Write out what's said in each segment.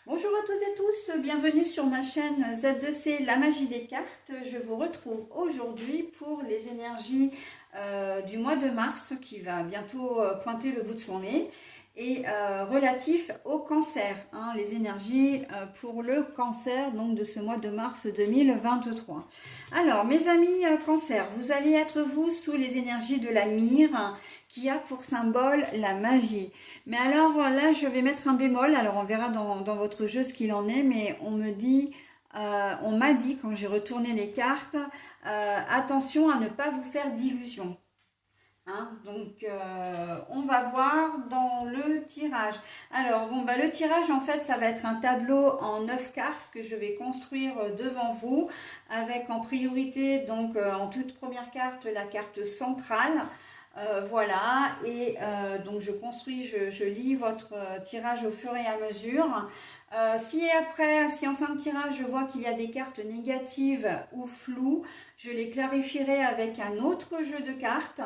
Bonjour à toutes et tous, bienvenue sur ma chaîne Z2C, la magie des cartes. Je vous retrouve aujourd'hui pour les énergies du mois de mars qui va bientôt pointer le bout de son nez et relatif au cancer, hein, les énergies pour le cancer donc de ce mois de mars 2023. Alors mes amis cancer, vous allez être vous sous les énergies de la myrrhe qui a pour symbole la magie. Mais alors là, je vais mettre un bémol. Alors on verra dans votre jeu ce qu'il en est, mais on m'a dit quand j'ai retourné les cartes, attention à ne pas vous faire d'illusions. Hein, donc on va voir dans le tirage. Alors bon bah le tirage en fait ça va être un tableau en 9 cartes que je vais construire devant vous avec en priorité donc en toute première carte la carte centrale. Voilà, et donc je construis, je lis votre tirage au fur et à mesure. Si en fin de tirage je vois qu'il y a des cartes négatives ou floues, je les clarifierai avec un autre jeu de cartes.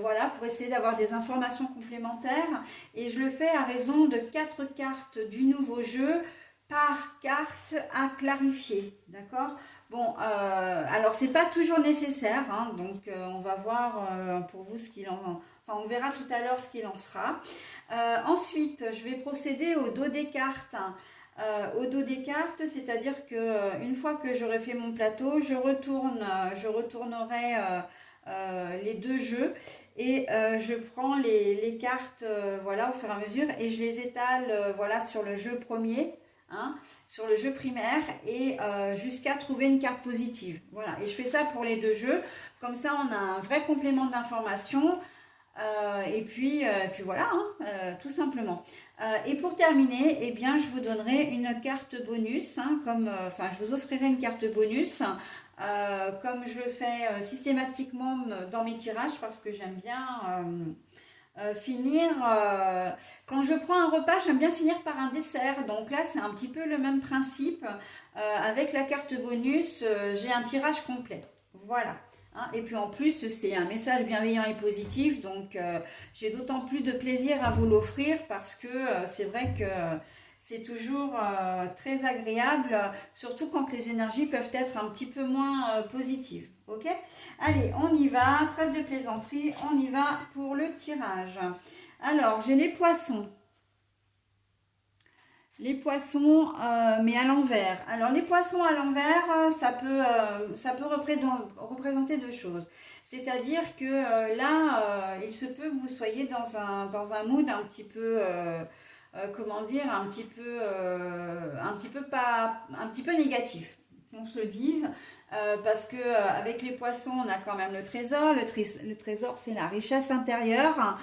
Voilà, pour essayer d'avoir des informations complémentaires. Et je le fais à raison de 4 cartes du nouveau jeu par carte à clarifier. D'accord? Bon, alors c'est pas toujours nécessaire, hein, donc on va voir pour vous ce qu'il en... Enfin, on verra tout à l'heure ce qu'il en sera. Ensuite, je vais procéder au dos des cartes. Au dos des cartes, c'est-à-dire que une fois que j'aurai fait mon plateau, je retournerai les deux jeux et je prends les cartes voilà au fur et à mesure et je les étale voilà sur le jeu premier, hein, sur le jeu primaire et jusqu'à trouver une carte positive. Voilà, et je fais ça pour les deux jeux, comme ça on a un vrai complément d'information. Et puis voilà, hein, tout simplement. Et pour terminer, eh bien, je vous donnerai une carte bonus, hein, enfin, je vous offrirai une carte bonus, comme je le fais systématiquement dans mes tirages, parce que j'aime bien finir. Quand je prends un repas, j'aime bien finir par un dessert. Donc là, c'est un petit peu le même principe. Avec la carte bonus, j'ai un tirage complet. Voilà. Hein, et puis en plus, c'est un message bienveillant et positif, donc j'ai d'autant plus de plaisir à vous l'offrir parce que c'est vrai que c'est toujours très agréable, surtout quand les énergies peuvent être un petit peu moins positives. Ok? Allez, on y va, trêve de plaisanterie, on y va pour le tirage. Alors, j'ai les poissons. Les poissons, mais à l'envers. Alors, les poissons à l'envers, ça peut représenter deux choses. C'est-à-dire que là, il se peut que vous soyez dans un mood un petit peu, comment dire, un petit peu négatif. On se le dise, parce que avec les poissons, on a quand même le trésor. Le trésor, c'est la richesse intérieure.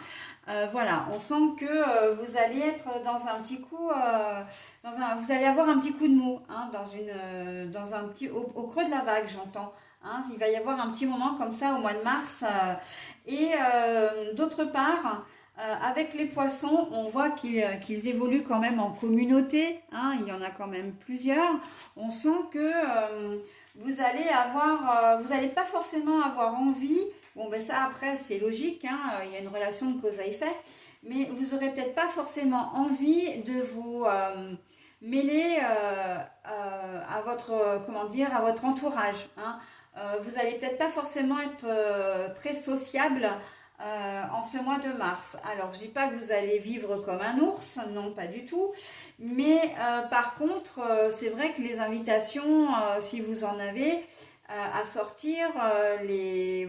Voilà, on sent que vous allez être dans un petit coup, vous allez avoir un petit coup de mou, hein, dans un petit, au creux de la vague, j'entends. Hein, il va y avoir un petit moment comme ça au mois de mars. Et d'autre part, avec les poissons, on voit qu'ils évoluent quand même en communauté. Hein, il y en a quand même plusieurs. On sent que vous allez pas forcément avoir envie. Bon, ben ça, après, c'est logique, hein, il y a une relation de cause à effet, mais vous n'aurez peut-être pas forcément envie de vous mêler à votre, comment dire, à votre entourage. Hein. Vous n'allez peut-être pas forcément être très sociable en ce mois de mars. Alors, je ne dis pas que vous allez vivre comme un ours, non, pas du tout, mais par contre, c'est vrai que les invitations, si vous en avez, à sortir,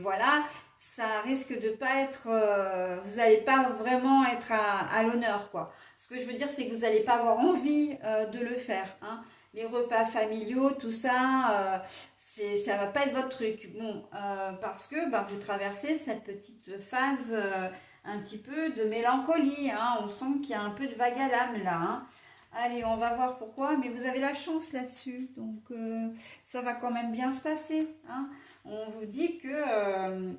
voilà, ça risque de pas être, vous n'allez pas vraiment être à l'honneur, quoi. Ce que je veux dire, c'est que vous n'allez pas avoir envie de le faire, hein. Les repas familiaux, tout ça, ça va pas être votre truc. Bon, parce que bah, vous traversez cette petite phase un petit peu de mélancolie, hein. On sent qu'il y a un peu de vague à l'âme là, hein. Allez, on va voir pourquoi, mais vous avez la chance là-dessus, donc ça va quand même bien se passer, hein. On vous dit que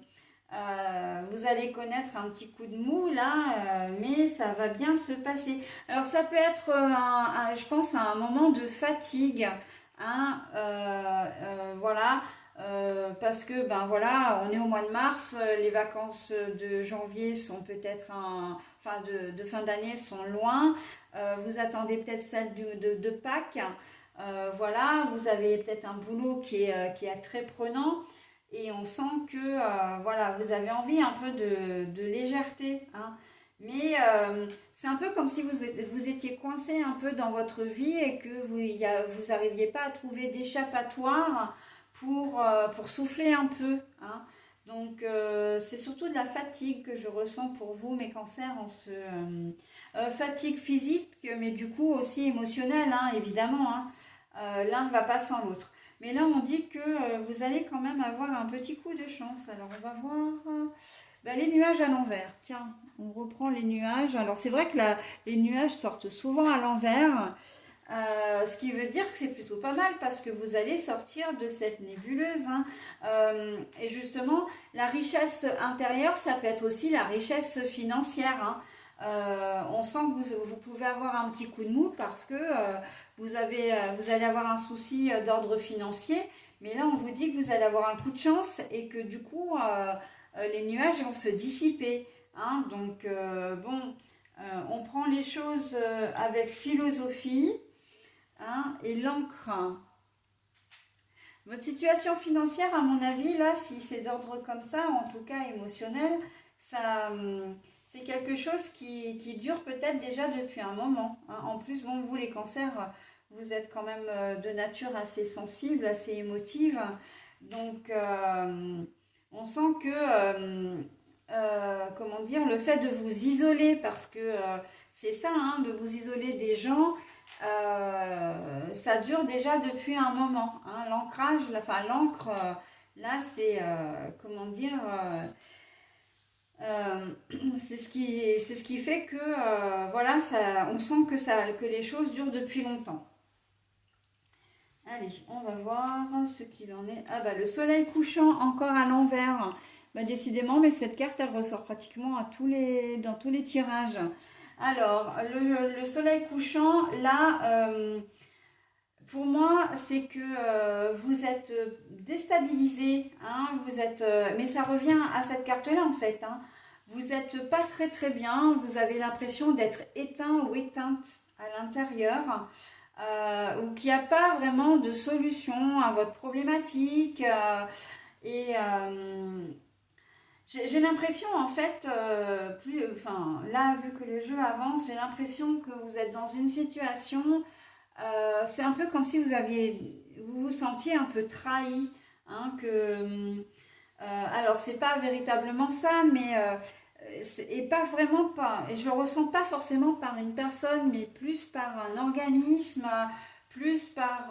vous allez connaître un petit coup de mou là, mais ça va bien se passer. Alors ça peut être, je pense, un moment de fatigue, hein, voilà. parce que ben voilà, on est au mois de mars, les vacances de janvier sont peut-être enfin de fin d'année sont loin. Vous attendez peut-être celle de Pâques. Voilà, vous avez peut-être un boulot qui est très prenant et on sent que voilà, vous avez envie un peu de légèreté, hein. Mais c'est un peu comme si vous étiez coincé un peu dans votre vie et que vous n'arriviez pas à trouver d'échappatoire pour souffler un peu, hein. Donc c'est surtout de la fatigue que je ressens pour vous, mes cancers, fatigue physique, mais du coup aussi émotionnelle, hein, évidemment, hein. L'un ne va pas sans l'autre. Mais là, on dit que vous allez quand même avoir un petit coup de chance. Alors, on va voir ben, les nuages à l'envers. Tiens, on reprend les nuages. Alors, c'est vrai que les nuages sortent souvent à l'envers. Ce qui veut dire que c'est plutôt pas mal parce que vous allez sortir de cette nébuleuse, hein. Et justement, la richesse intérieure, ça peut être aussi la richesse financière, hein. On sent que vous pouvez avoir un petit coup de mou parce que vous allez avoir un souci d'ordre financier. Mais là, on vous dit que vous allez avoir un coup de chance et que du coup, les nuages vont se dissiper, hein. Donc, bon, on prend les choses avec philosophie, hein, et l'encre. Votre situation financière, à mon avis, là, si c'est d'ordre comme ça, en tout cas émotionnel, ça, c'est quelque chose qui dure peut-être déjà depuis un moment, hein. En plus, bon, vous les cancers, vous êtes quand même de nature assez sensible, assez émotive. Donc, on sent que, comment dire, le fait de vous isoler, parce que c'est ça, hein, de vous isoler des gens, ça dure déjà depuis un moment, hein. L'ancrage, enfin l'encre, là c'est comment dire, c'est ce qui fait que voilà, on sent que les choses durent depuis longtemps. Allez, on va voir ce qu'il en est. Ah bah le soleil couchant encore à l'envers. Bah, décidément, mais cette carte elle ressort pratiquement dans tous les tirages. Alors, le soleil couchant, là, pour moi, c'est que vous êtes déstabilisé, hein, mais ça revient à cette carte-là en fait, hein. Vous n'êtes pas très très bien, vous avez l'impression d'être éteint ou éteinte à l'intérieur, ou qu'il n'y a pas vraiment de solution à votre problématique. Et j'ai l'impression en fait, enfin là vu que le jeu avance, j'ai l'impression que vous êtes dans une situation, c'est un peu comme si vous vous sentiez un peu trahi, hein, alors c'est pas véritablement ça, mais et pas vraiment pas, et je le ressens pas forcément par une personne, mais plus par un organisme, plus par,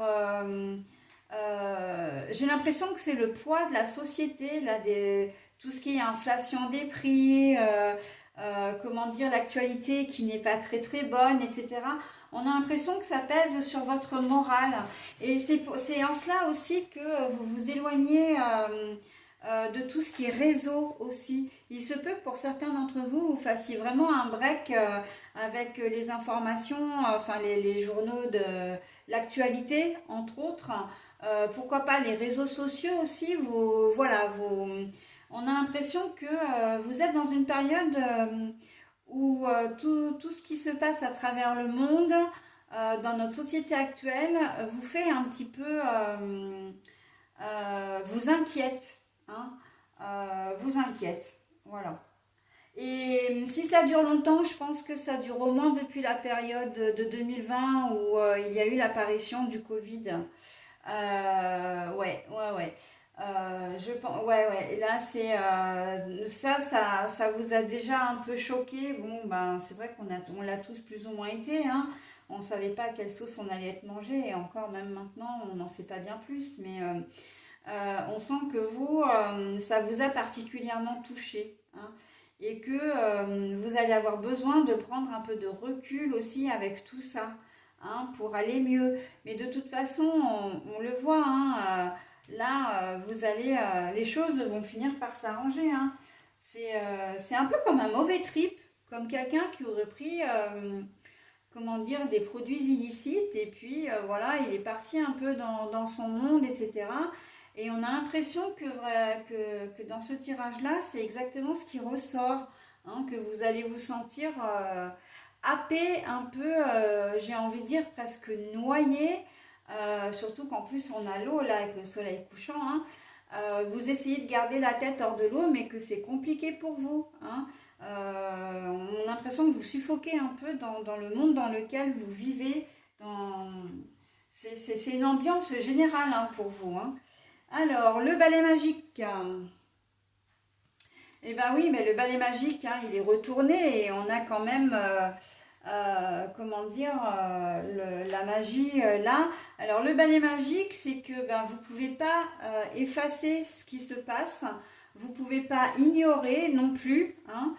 j'ai l'impression que c'est le poids de la société, là, tout ce qui est inflation des prix, comment dire, l'actualité qui n'est pas très très bonne, etc. On a l'impression que ça pèse sur votre morale. Et c'est en cela aussi que vous vous éloignez de tout ce qui est réseau aussi. Il se peut que pour certains d'entre vous, vous fassiez vraiment un break avec les informations, enfin les journaux de l'actualité, entre autres. Pourquoi pas les réseaux sociaux aussi. On a l'impression que vous êtes dans une période où tout ce qui se passe à travers le monde, dans notre société actuelle, vous fait un petit peu, vous inquiète, hein, vous inquiète, voilà. Et si ça dure longtemps, je pense que ça dure au moins depuis la période de 2020 où il y a eu l'apparition du Covid. Ouais, ouais, ouais. Je pense, ouais, ouais. Et là, ça vous a déjà un peu choqué. Bon, ben, c'est vrai on l'a tous plus ou moins été, hein. On ne savait pas à quelle sauce on allait être mangé, et encore même maintenant, on n'en sait pas bien plus. Mais on sent que vous, ça vous a particulièrement touché, hein, et que vous allez avoir besoin de prendre un peu de recul aussi avec tout ça, hein, pour aller mieux. Mais de toute façon, on le voit, hein, là, les choses vont finir par s'arranger, hein. C'est un peu comme un mauvais trip, comme quelqu'un qui aurait pris, comment dire, des produits illicites, et puis voilà, il est parti un peu dans son monde, etc. Et on a l'impression que dans ce tirage-là, c'est exactement ce qui ressort, hein, que vous allez vous sentir happé, un peu, j'ai envie de dire presque noyé, surtout qu'en plus on a l'eau là avec le soleil couchant, hein. Vous essayez de garder la tête hors de l'eau, mais que c'est compliqué pour vous, hein. On a l'impression que vous suffoquez un peu dans le monde dans lequel vous vivez. Dans... C'est une ambiance générale, hein, pour vous, hein. Alors, le balai magique. Eh ben oui, mais le balai magique, hein, il est retourné et on a quand même, comment dire, la magie là. Alors, le balai magique, c'est que ben, vous ne pouvez pas effacer ce qui se passe, vous ne pouvez pas ignorer non plus, hein.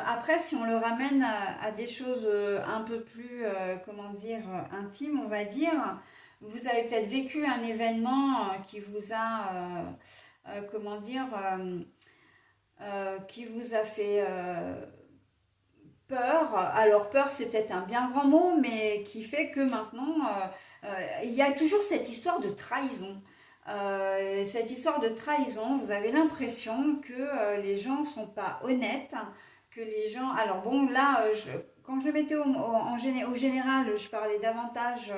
Après, si on le ramène à des choses un peu plus, comment dire, intimes, on va dire, vous avez peut-être vécu un événement qui vous a, comment dire, qui vous a fait peur. Alors peur, c'est peut-être un bien grand mot, mais qui fait que maintenant, il y a toujours cette histoire de trahison. Cette histoire de trahison, vous avez l'impression que les gens sont pas honnêtes, que les gens... Alors bon, là, quand je mettais au général, je parlais davantage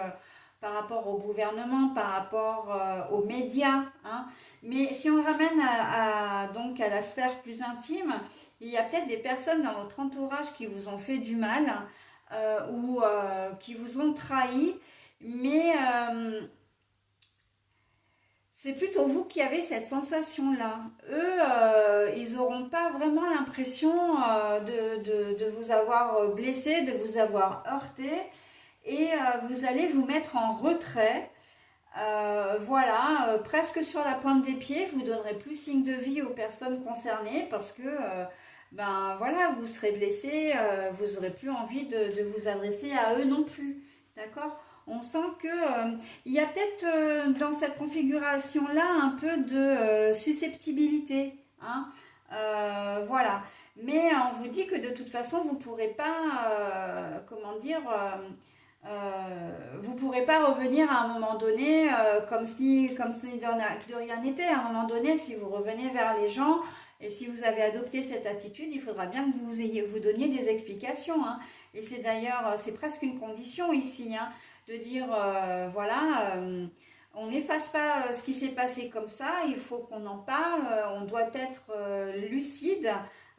par rapport au gouvernement, par rapport aux médias, hein. Mais si on ramène donc à la sphère plus intime, il y a peut-être des personnes dans votre entourage qui vous ont fait du mal ou qui vous ont trahi, mais c'est plutôt vous qui avez cette sensation-là. Eux, ils n'auront pas vraiment l'impression de vous avoir blessé, de vous avoir heurté, et vous allez vous mettre en retrait. Voilà, presque sur la pointe des pieds, vous donnerez plus signe de vie aux personnes concernées parce que, ben voilà, vous serez blessé, vous n'aurez plus envie de vous adresser à eux non plus. D'accord? On sent que il y a peut-être dans cette configuration-là un peu de susceptibilité, hein. Voilà. Mais on vous dit que de toute façon, vous ne pourrez pas, comment dire, vous ne pourrez pas revenir à un moment donné comme si de rien n'était. À un moment donné, si vous revenez vers les gens et si vous avez adopté cette attitude, il faudra bien que vous donniez des explications, hein. Et c'est d'ailleurs, c'est presque une condition ici, hein, de dire, voilà, on n'efface pas ce qui s'est passé comme ça, il faut qu'on en parle, on doit être lucide,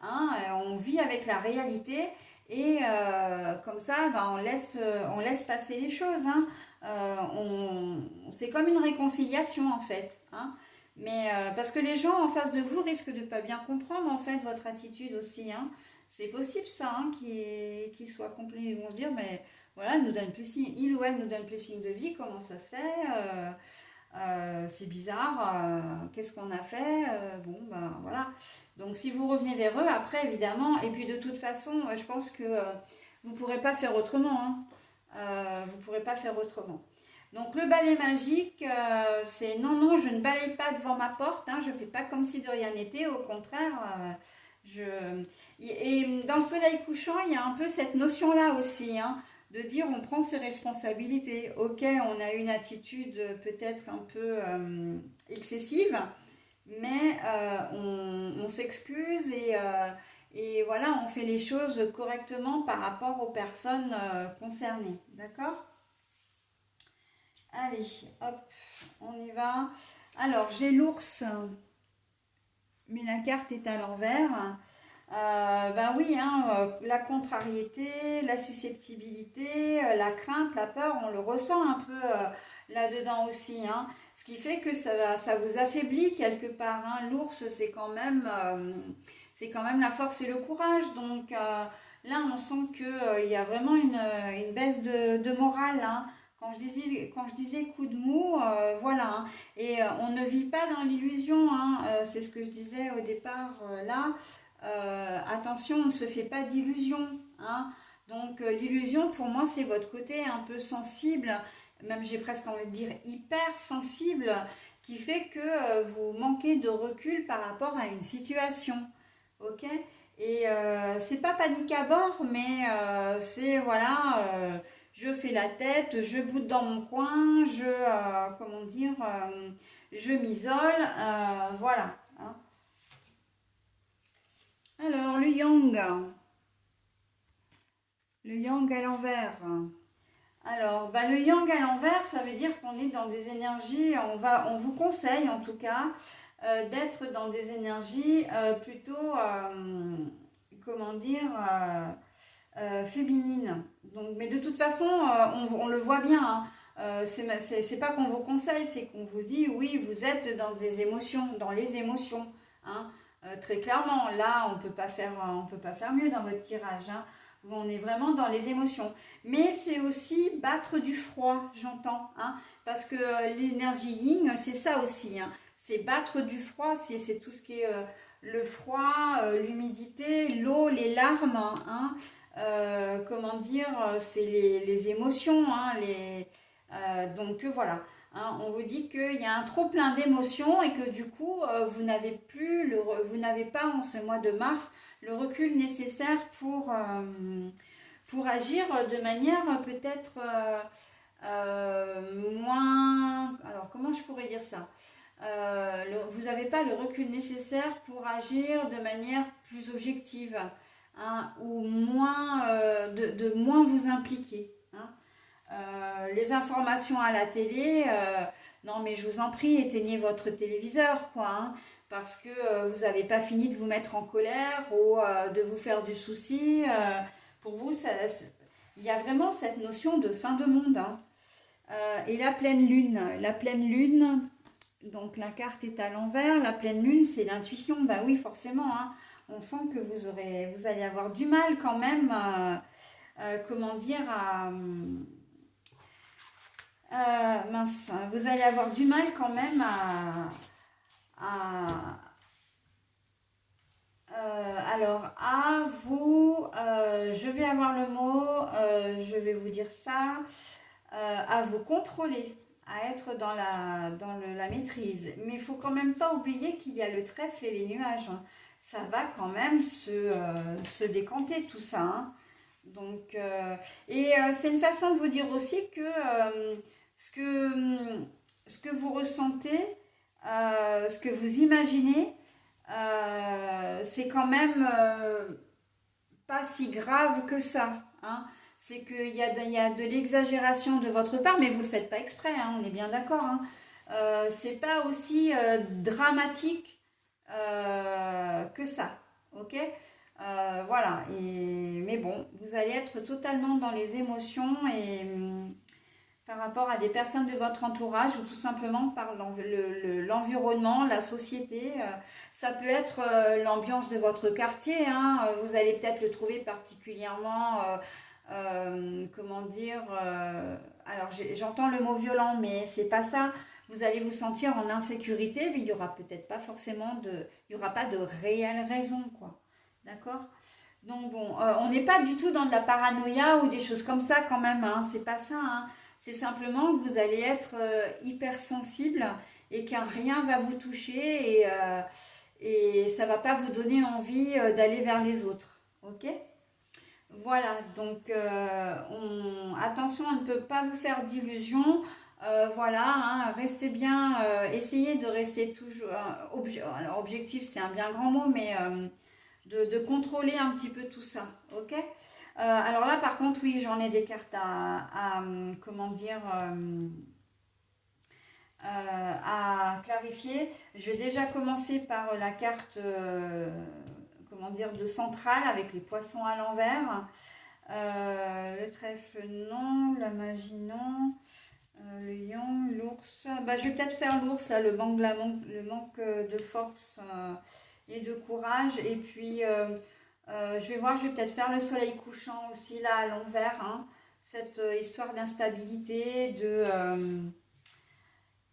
hein, on vit avec la réalité. Et comme ça, ben, on laisse passer les choses, hein. C'est comme une réconciliation en fait, hein. Mais parce que les gens en face de vous risquent de ne pas bien comprendre en fait votre attitude aussi, hein. C'est possible ça, hein, qu'ils soient complets. Ils vont se dire, mais voilà, il ou elle nous donne plus signe de vie, comment ça se fait, c'est bizarre, qu'est-ce qu'on a fait, bon ben voilà. Donc si vous revenez vers eux après évidemment, et puis de toute façon je pense que vous ne pourrez pas faire autrement, hein. Vous ne pourrez pas faire autrement. Donc le balai magique, c'est non, non, je ne balaye pas devant ma porte, hein, je ne fais pas comme si de rien n'était, au contraire, je... Et dans le soleil couchant, il y a un peu cette notion-là aussi, hein, de dire on prend ses responsabilités. Ok, on a une attitude peut-être un peu excessive, mais on s'excuse et voilà, on fait les choses correctement par rapport aux personnes concernées. D'accord? Allez, hop, on y va. Alors, j'ai l'ours, mais la carte est à l'envers. Ben oui, hein, la contrariété, la susceptibilité, la crainte, la peur, on le ressent un peu là-dedans aussi, hein. Ce qui fait que ça vous affaiblit quelque part, hein. L'ours, c'est quand même la force et le courage. Donc là, on sent qu'il y a vraiment une baisse de morale, hein. Quand je disais coup de mou, voilà, hein. Et on ne vit pas dans l'illusion, hein. C'est ce que je disais au départ là. Attention, on ne se fait pas d'illusions, hein. Donc l'illusion pour moi c'est votre côté un peu sensible, même j'ai presque envie de dire hyper sensible, qui fait que vous manquez de recul par rapport à une situation, ok. Et c'est pas panique à bord, mais c'est voilà, je fais la tête, je boude dans mon coin, comment dire, je m'isole, voilà. Hein. Alors, le yang à l'envers. Alors, bah, le yang à l'envers, ça veut dire qu'on est dans des énergies, on vous conseille en tout cas, d'être dans des énergies plutôt, comment dire, féminines. Donc, mais de toute façon, on le voit bien, hein. C'est pas qu'on vous conseille, c'est qu'on vous dit, oui, vous êtes dans des émotions, dans les émotions. Hein. Très clairement, là, on peut pas faire mieux dans votre tirage. Hein. On est vraiment dans les émotions. Mais c'est aussi battre du froid, j'entends. Hein, parce que l'énergie yin, c'est ça aussi. Hein, c'est battre du froid, c'est tout ce qui est le froid, l'humidité, l'eau, les larmes. Hein, comment dire, c'est les émotions. Hein, donc voilà. Hein, on vous dit qu'il y a un trop plein d'émotions et que du coup, vous n'avez pas en ce mois de mars le recul nécessaire pour agir de manière peut-être moins... Alors, comment je pourrais dire ça? Vous n'avez pas le recul nécessaire pour agir de manière plus objective, hein, ou moins, de moins vous impliquer. Hein. Les informations à la télé, non mais je vous en prie, éteignez votre téléviseur, quoi, hein, parce que vous n'avez pas fini de vous mettre en colère ou de vous faire du souci. Pour vous, il y a vraiment cette notion de fin de monde. Hein. Et la pleine lune, donc la carte est à l'envers, la pleine lune c'est l'intuition, bah oui forcément, hein. On sent que vous allez avoir du mal quand même, comment dire, mince, vous allez avoir du mal quand même alors, à vous, je vais avoir le mot, je vais vous dire ça, à vous contrôler, à être dans la maîtrise. Mais il faut quand même pas oublier qu'il y a le trèfle et les nuages. Hein. Ça va quand même se décanter tout ça. Hein. Donc, c'est une façon de vous dire aussi que ce que vous ressentez, ce que vous imaginez, c'est quand même pas si grave que ça. Hein. C'est qu'il y a de l'exagération de votre part, mais vous ne le faites pas exprès, hein, on est bien d'accord. Hein. C'est pas aussi dramatique que ça. Ok. Voilà. Mais bon, vous allez être totalement dans les émotions et par rapport à des personnes de votre entourage ou tout simplement par l'environnement, la société. Ça peut être l'ambiance de votre quartier. Hein. Vous allez peut-être le trouver particulièrement, comment dire, alors j'entends le mot violent, mais c'est pas ça. Vous allez vous sentir en insécurité, mais il y aura peut-être pas forcément il y aura pas de réelle raison, quoi. D'accord? Donc bon, on n'est pas du tout dans de la paranoïa ou des choses comme ça quand même, hein, c'est pas ça. Hein. C'est simplement que vous allez être hypersensible et qu'un rien va vous toucher et ça va pas vous donner envie d'aller vers les autres. Ok? Voilà, donc attention à ne pas vous faire d'illusions. Voilà, hein, restez bien, essayez de rester toujours. Alors, objectif, c'est un bien grand mot, mais de contrôler un petit peu tout ça. Ok. Alors là, par contre, oui, j'en ai des cartes comment dire, à clarifier. Je vais déjà commencer par la carte, comment dire, de centrale avec les poissons à l'envers. Le trèfle, non. La magie, non. Le lion, l'ours. Bah, je vais peut-être faire l'ours, là, le manque de force et de courage. Et puis, je vais voir, je vais peut-être faire le soleil couchant aussi, là, à l'envers. Hein. Cette histoire d'instabilité,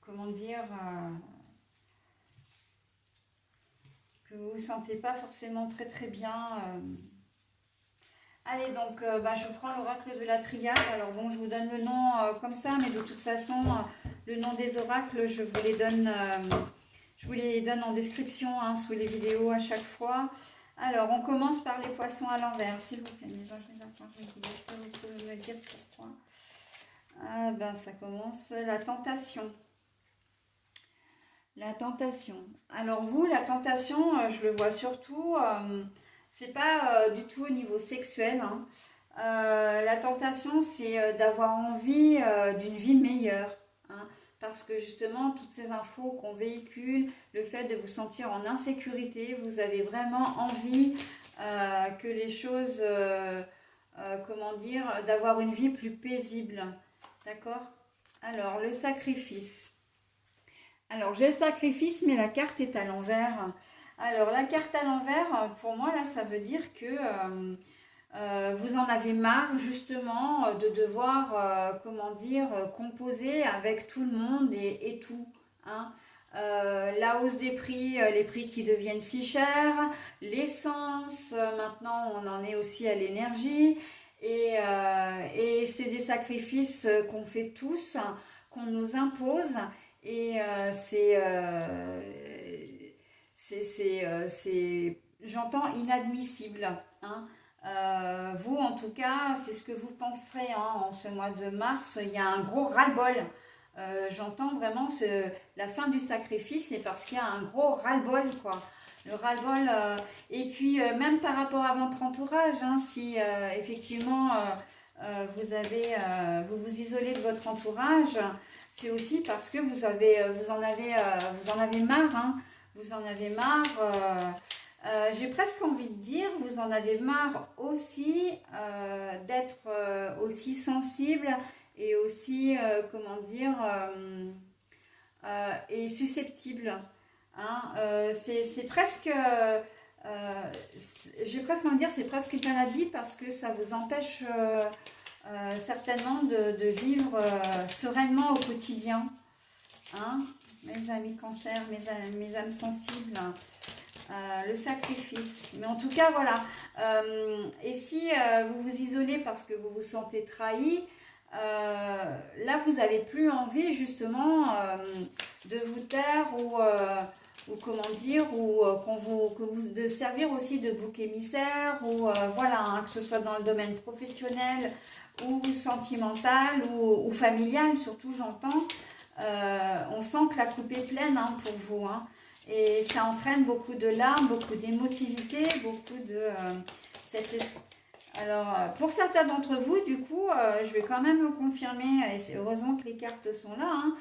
comment dire, que vous ne vous sentez pas forcément très très bien. Allez, donc bah, je prends l'oracle de la triade. Alors bon, je vous donne le nom comme ça, mais de toute façon, le nom des oracles, je vous les donne en description hein, sous les vidéos à chaque fois. Alors, on commence par les poissons à l'envers, s'il vous plaît. Mes anges, mes archanges, mes guides, est-ce que vous pouvez me dire pourquoi? Ah ben, ça commence la tentation. La tentation. Alors vous, la tentation, je le vois surtout, c'est pas du tout au niveau sexuel, hein. La tentation, c'est d'avoir envie d'une vie meilleure, hein, parce que justement, toutes ces infos qu'on véhicule, le fait de vous sentir en insécurité, vous avez vraiment envie que les choses, comment dire, d'avoir une vie plus paisible. D'accord? Alors, le sacrifice. Alors, j'ai le sacrifice, mais la carte est à l'envers. Alors, la carte à l'envers, pour moi, là, ça veut dire que vous en avez marre, justement, de devoir, comment dire, composer avec tout le monde et tout, hein. La hausse des prix, les prix qui deviennent si chers, l'essence, maintenant, on en est aussi à l'énergie. Et c'est des sacrifices qu'on fait tous, qu'on nous impose. Et j'entends inadmissible, hein. Vous, en tout cas, c'est ce que vous penserez, hein, en ce mois de mars. Il y a un gros ras-le-bol. J'entends vraiment la fin du sacrifice, c'est parce qu'il y a un gros ras-le-bol, quoi. Le ras-le-bol. Et puis, même par rapport à votre entourage, hein, si effectivement vous vous isolez de votre entourage, c'est aussi parce que vous en avez marre, hein. Vous en avez marre. J'ai presque envie de dire, vous en avez marre aussi d'être aussi sensible et aussi, comment dire, et susceptible, hein. C'est presque, j'ai presque envie de dire, c'est presque une maladie parce que ça vous empêche certainement de vivre sereinement au quotidien, hein. Mes amis cancer, mes âmes sensibles, le sacrifice. Mais en tout cas, voilà. Et si vous vous isolez parce que vous vous sentez trahi, là, vous n'avez plus envie justement de vous taire ou comment dire, ou de servir aussi de bouc émissaire, ou voilà, hein, que ce soit dans le domaine professionnel ou sentimental ou familial, surtout, j'entends. On sent que la coupe est pleine, hein, pour vous, hein. Et ça entraîne beaucoup de larmes, beaucoup d'émotivité, beaucoup de Alors, pour certains d'entre vous, du coup, je vais quand même confirmer, et c'est heureusement que les cartes sont là, hein,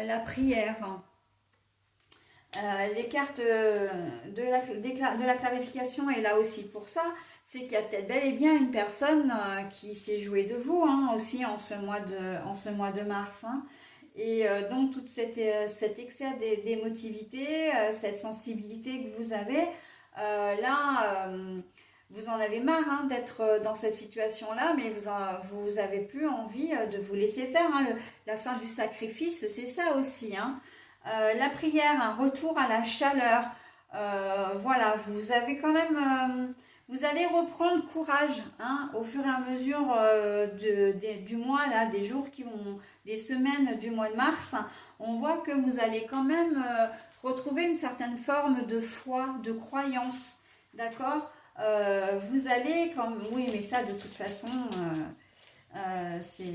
la prière. Les cartes de la clarification est là aussi pour ça. C'est qu'il y a peut-être bel et bien une personne qui s'est jouée de vous, hein, aussi en ce mois de mars, hein. Et donc, tout cet excès d'émotivité, cette sensibilité que vous avez, là, vous en avez marre, hein, d'être dans cette situation-là, mais vous avez plus envie de vous laisser faire, hein. La fin du sacrifice, c'est ça aussi, hein. La prière, un retour à la chaleur. Voilà, vous avez quand même, vous allez reprendre courage, hein, au fur et à mesure du mois, là, des jours des semaines du mois de mars. On voit que vous allez quand même retrouver une certaine forme de foi, de croyance, d'accord. Vous allez, oui, mais ça, de toute façon, c'est...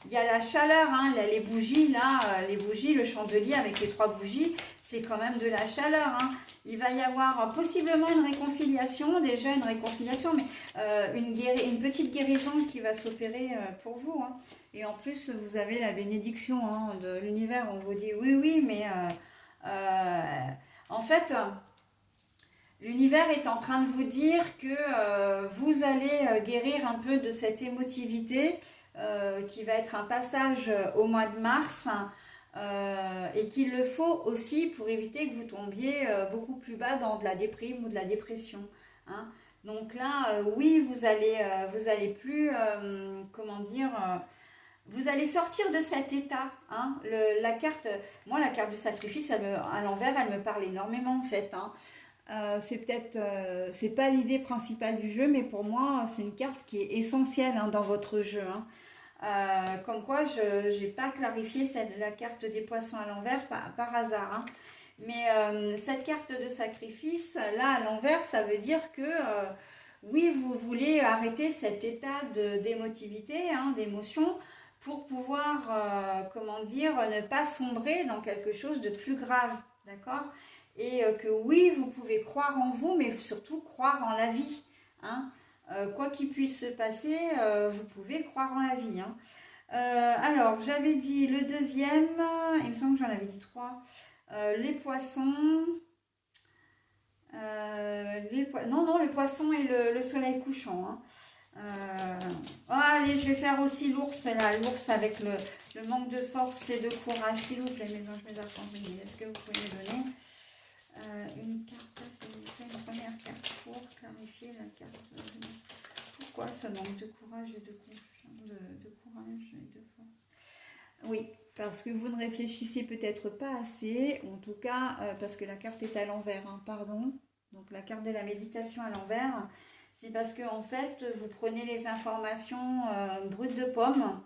Il y a la chaleur, hein, les bougies, là, les bougies, le chandelier avec les 3 bougies, c'est quand même de la chaleur, hein. Il va y avoir possiblement une réconciliation, déjà une réconciliation, mais une petite guérison qui va s'opérer pour vous, hein. Et en plus, vous avez la bénédiction, hein, de l'univers. On vous dit oui, oui, mais en fait, l'univers est en train de vous dire que vous allez guérir un peu de cette émotivité, qui va être un passage au mois de mars, et qu'il le faut aussi pour éviter que vous tombiez beaucoup plus bas dans de la déprime ou de la dépression, hein. Donc là, oui, vous allez plus, comment dire, vous allez sortir de cet état, hein. La carte du sacrifice, à l'envers, elle me parle énormément, en fait, hein. C'est pas l'idée principale du jeu, mais pour moi, c'est une carte qui est essentielle, hein, dans votre jeu, hein. Comme quoi, je n'ai pas clarifié la carte des poissons à l'envers par hasard, hein. Mais cette carte de sacrifice, là, à l'envers, ça veut dire que oui, vous voulez arrêter cet état d'émotivité, hein, d'émotion, pour pouvoir, comment dire, ne pas sombrer dans quelque chose de plus grave, d'accord? Et que oui, vous pouvez croire en vous, mais surtout croire en la vie, hein. Quoi qu'il puisse se passer, vous pouvez croire en la vie, hein. Alors, j'avais dit le deuxième, il me semble que j'en avais dit trois. Les poissons, non, non, le poisson et le soleil couchant, hein. Oh, allez, je vais faire aussi l'ours, là, l'ours avec le manque de force et de courage, s'il vous plaît, mes anges, mes archanges, est-ce que vous pouvez me donner une carte, s'il vous plaît, une première carte pour clarifier la carte de... Pourquoi ce manque de courage et de confiance, de courage et de force? Oui, parce que vous ne réfléchissez peut-être pas assez, en tout cas, parce que la carte est à l'envers, hein, pardon. Donc la carte de la méditation à l'envers, c'est parce que en fait, vous prenez les informations brutes de pomme.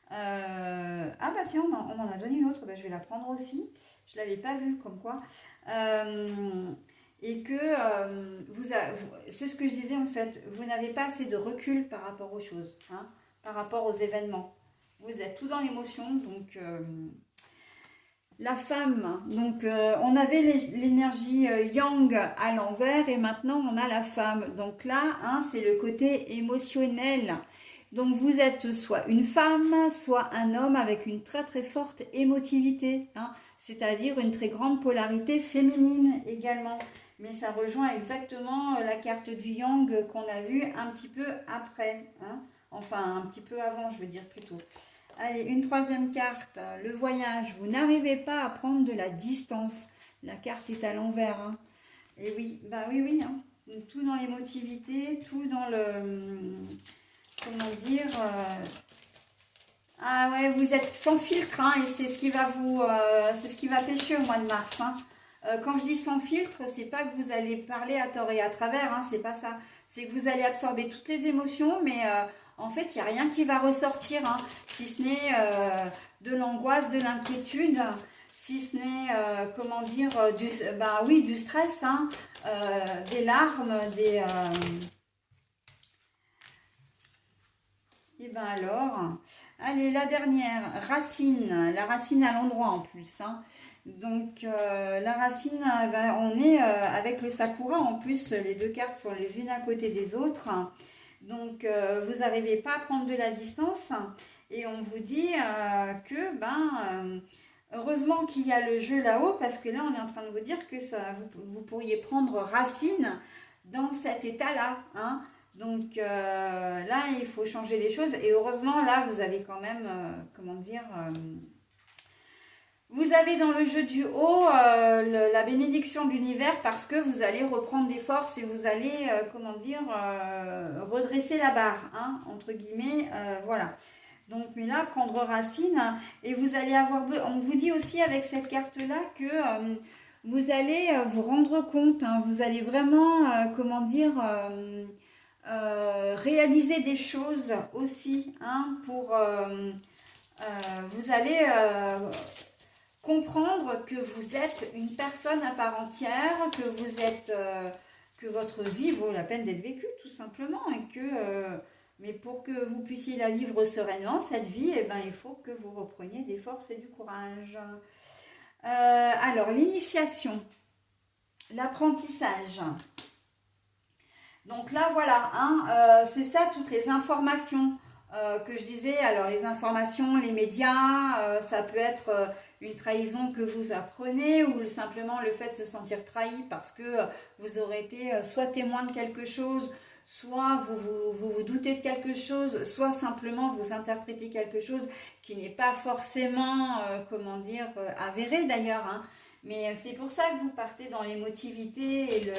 Ah bah tiens, on m'en a donné une autre, bah, je vais la prendre aussi. Je ne l'avais pas vue comme quoi. Et que c'est ce que je disais en fait, vous n'avez pas assez de recul par rapport aux choses, hein, par rapport aux événements. Vous êtes tout dans l'émotion, donc la femme, donc on avait l'énergie yang à l'envers et maintenant on a la femme. Donc là, hein, c'est le côté émotionnel. Donc vous êtes soit une femme, soit un homme avec une très très forte émotivité, hein, c'est-à-dire une très grande polarité féminine également. Mais ça rejoint exactement la carte du yang qu'on a vue un petit peu après, hein, enfin un petit peu avant, je veux dire plutôt. Allez, une troisième carte, le voyage. Vous n'arrivez pas à prendre de la distance. La carte est à l'envers, hein. Et oui, bah oui, oui, hein. Tout dans l'émotivité, tout dans le... Comment dire Ah ouais, vous êtes sans filtre, hein, et c'est ce qui va vous... c'est ce qui va pêcher au mois de mars, hein. Quand je dis sans filtre, c'est pas que vous allez parler à tort et à travers, hein, c'est pas ça. C'est que vous allez absorber toutes les émotions, mais en fait, il n'y a rien qui va ressortir, hein, si ce n'est de l'angoisse, de l'inquiétude, si ce n'est, comment dire, bah oui, du stress, hein, des larmes, des... Et ben alors, allez, la dernière, racine, la racine à l'endroit en plus, hein. Donc la racine, ben, on est avec le sakura, en plus les deux cartes sont les unes à côté des autres. Donc vous n'arrivez pas à prendre de la distance et on vous dit que heureusement qu'il y a le jeu là-haut parce que là on est en train de vous dire que ça, vous pourriez prendre racine dans cet état-là, hein. Donc là, il faut changer les choses. Et heureusement, là, vous avez quand même, comment dire, vous avez dans le jeu du haut la bénédiction de l'univers parce que vous allez reprendre des forces et vous allez, comment dire, redresser la barre, hein, entre guillemets, voilà. Donc, mais là, prendre racine et vous allez avoir, on vous dit aussi avec cette carte-là que vous allez vous rendre compte, hein, vous allez vraiment, comment dire, réaliser des choses aussi, hein, pour vous allez comprendre que vous êtes une personne à part entière, que vous êtes que votre vie vaut la peine d'être vécue tout simplement et que mais pour que vous puissiez la vivre sereinement cette vie, eh ben, il faut que vous repreniez des forces et du courage. Alors l'initiation, l'apprentissage. Donc là, voilà, hein, c'est ça toutes les informations que je disais. Alors les informations, les médias, ça peut être une trahison que vous apprenez ou simplement le fait de se sentir trahi parce que vous aurez été soit témoin de quelque chose, soit vous doutez de quelque chose, soit simplement vous interprétez quelque chose qui n'est pas forcément, comment dire, avéré d'ailleurs, hein. Mais c'est pour ça que vous partez dans l'émotivité et le...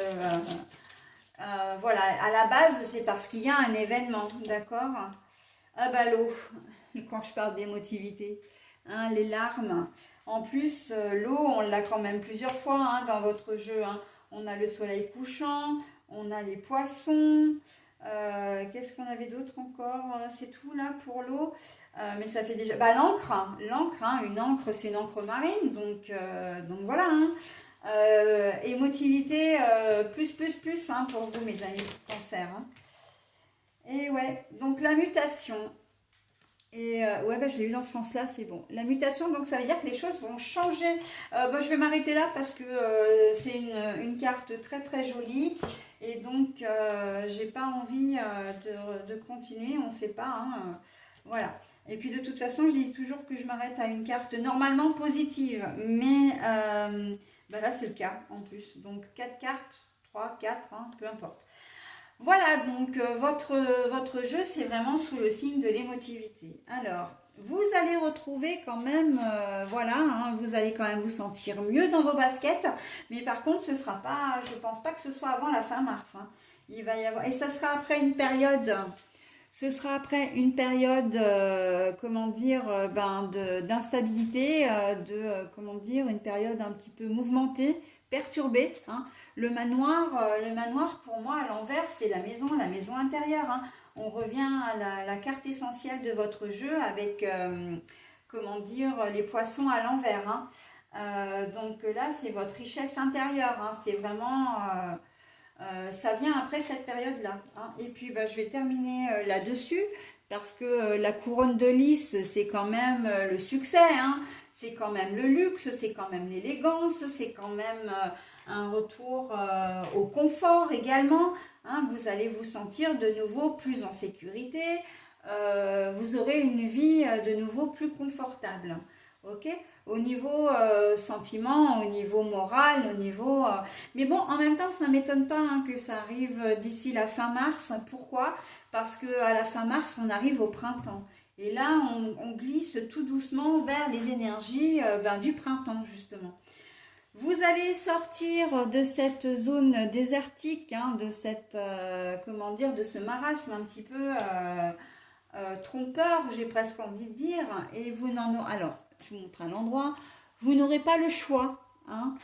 voilà, à la base, c'est parce qu'il y a un événement, d'accord? Ah bah l'eau, quand je parle d'émotivité, hein, les larmes. En plus, l'eau, on l'a quand même plusieurs fois, hein, dans votre jeu, hein. On a le soleil couchant, on a les poissons. Qu'est-ce qu'on avait d'autre encore? C'est tout là pour l'eau. Mais ça fait déjà... Bah l'encre, hein, une encre, c'est une encre marine, donc voilà, hein. Émotivité plus hein, pour vous mes amis cancer, hein. Et ouais, donc la mutation. Et ouais, bah, je l'ai eu dans ce sens-là, c'est bon. La mutation, donc ça veut dire que les choses vont changer. Bah, je vais m'arrêter là parce que c'est une carte très très jolie. Et donc, j'ai pas envie de continuer, on ne sait pas, hein, voilà. Et puis de toute façon, je dis toujours que je m'arrête à une carte normalement positive. Mais bah là, c'est le cas en plus. Donc 4 cartes, 3, 4, hein, peu importe. Voilà, donc votre jeu, c'est vraiment sous le signe de l'émotivité. Alors, vous allez retrouver quand même, voilà, hein, vous allez quand même vous sentir mieux dans vos baskets, mais par contre, ce sera pas, je pense pas que ce soit avant la fin mars, hein. Il va y avoir, et ça sera après une période, ce sera après une période, comment dire, d'instabilité, comment dire, une période un petit peu mouvementée, perturbée, hein. Le manoir pour moi à l'envers, c'est la maison intérieure, hein. On revient à la carte essentielle de votre jeu avec, comment dire, les poissons à l'envers, hein. Donc là, c'est votre richesse intérieure, hein. C'est vraiment, ça vient après cette période-là, hein. Et puis bah, je vais terminer là-dessus parce que la couronne de lys, c'est quand même le succès, hein. C'est quand même le luxe, c'est quand même l'élégance, c'est quand même un retour au confort également, hein. Vous allez vous sentir de nouveau plus en sécurité, vous aurez une vie de nouveau plus confortable. Ok, au niveau sentiment, au niveau moral, au niveau... Mais bon, en même temps, ça ne m'étonne pas hein, que ça arrive d'ici la fin mars. Pourquoi? Parce qu'à la fin mars, on arrive au printemps. Et là, on glisse tout doucement vers les énergies du printemps, justement. Vous allez sortir de cette zone désertique, hein, de cette, comment dire, de ce marasme un petit peu trompeur, j'ai presque envie de dire, et vous n'en aurez... Alors, je vous montre à l'endroit, vous n'aurez pas le choix, hein.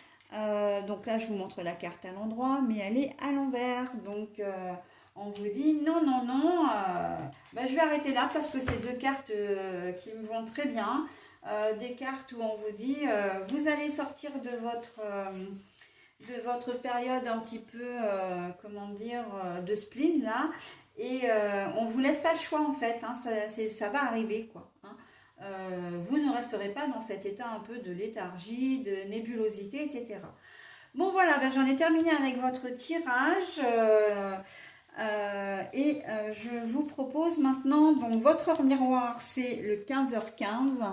Donc là, je vous montre la carte à l'endroit, mais elle est à l'envers, donc on vous dit non, non, non, bah, je vais arrêter là parce que c'est deux cartes qui me vont très bien, des cartes où on vous dit, vous allez sortir de votre période un petit peu, comment dire, de spleen là, et on vous laisse pas le choix en fait, hein, ça va arriver quoi, hein. Vous ne resterez pas dans cet état un peu de léthargie, de nébulosité, etc. Bon voilà, ben, j'en ai terminé avec votre tirage je vous propose maintenant, donc votre heure miroir c'est le 15h15,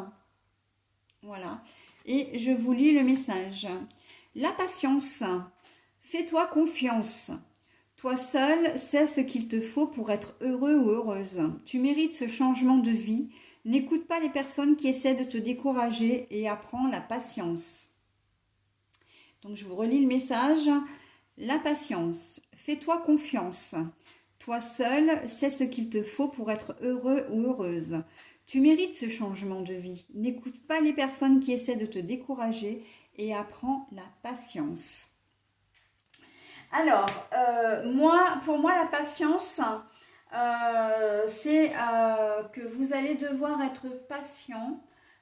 voilà, et je vous lis le message. La patience, fais-toi confiance. Toi seul sais ce qu'il te faut pour être heureux ou heureuse. Tu mérites ce changement de vie. N'écoute pas les personnes qui essaient de te décourager et apprends la patience. Donc je vous relis le message. La patience. Fais-toi confiance. Toi seul sais ce qu'il te faut pour être heureux ou heureuse. Tu mérites ce changement de vie. N'écoute pas les personnes qui essaient de te décourager et apprends la patience. Alors, pour moi, la patience, c'est que vous allez devoir être patient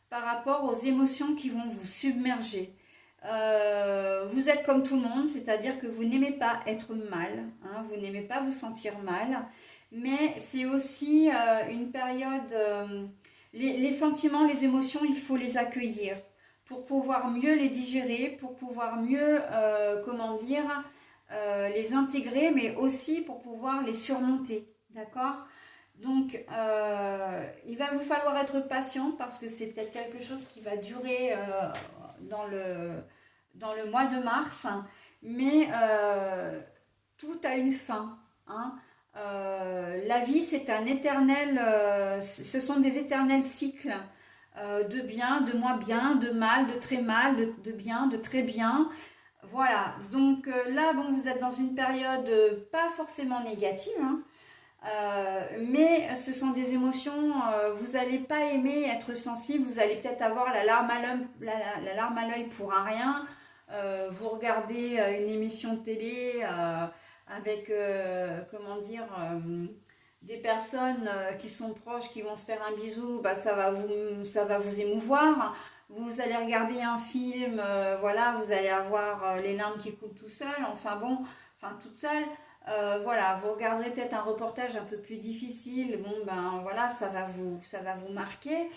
par rapport aux émotions qui vont vous submerger. Vous êtes comme tout le monde, c'est-à-dire que vous n'aimez pas être mal, hein, vous n'aimez pas vous sentir mal, mais c'est aussi une période, les sentiments, les émotions, il faut les accueillir pour pouvoir mieux les digérer, pour pouvoir mieux, comment dire, les intégrer, mais aussi pour pouvoir les surmonter, d'accord? Donc, il va vous falloir être patient parce que c'est peut-être quelque chose qui va durer dans le mois de mars, mais tout a une fin, hein. La vie, c'est un éternel, ce sont des éternels cycles de bien, de moins bien, de mal, de bien, de très bien. Voilà, donc là, bon, vous êtes dans une période pas forcément négative, hein, mais ce sont des émotions, vous n'allez pas aimer être sensible, vous allez peut-être avoir la larme à l'œil pour un rien, vous regardez une émission de télé avec, comment dire, des personnes qui sont proches, qui vont se faire un bisou, bah, ça va vous émouvoir. Vous allez regarder un film, voilà, vous allez avoir les larmes qui coulent tout seul, enfin bon, enfin toute seule. Voilà, vous regarderez peut-être un reportage un peu plus difficile. Bon, ben voilà, ça va vous marquer.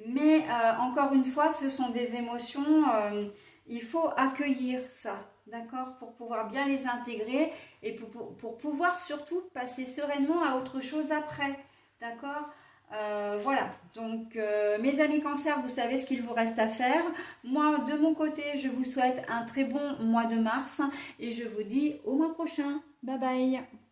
Mais encore une fois, ce sont des émotions, il faut accueillir ça, d'accord, pour pouvoir bien les intégrer et pour pouvoir surtout passer sereinement à autre chose après, d'accord. Voilà, donc mes amis cancers, vous savez ce qu'il vous reste à faire. Moi, de mon côté, je vous souhaite un très bon mois de mars et je vous dis au mois prochain. Bye bye.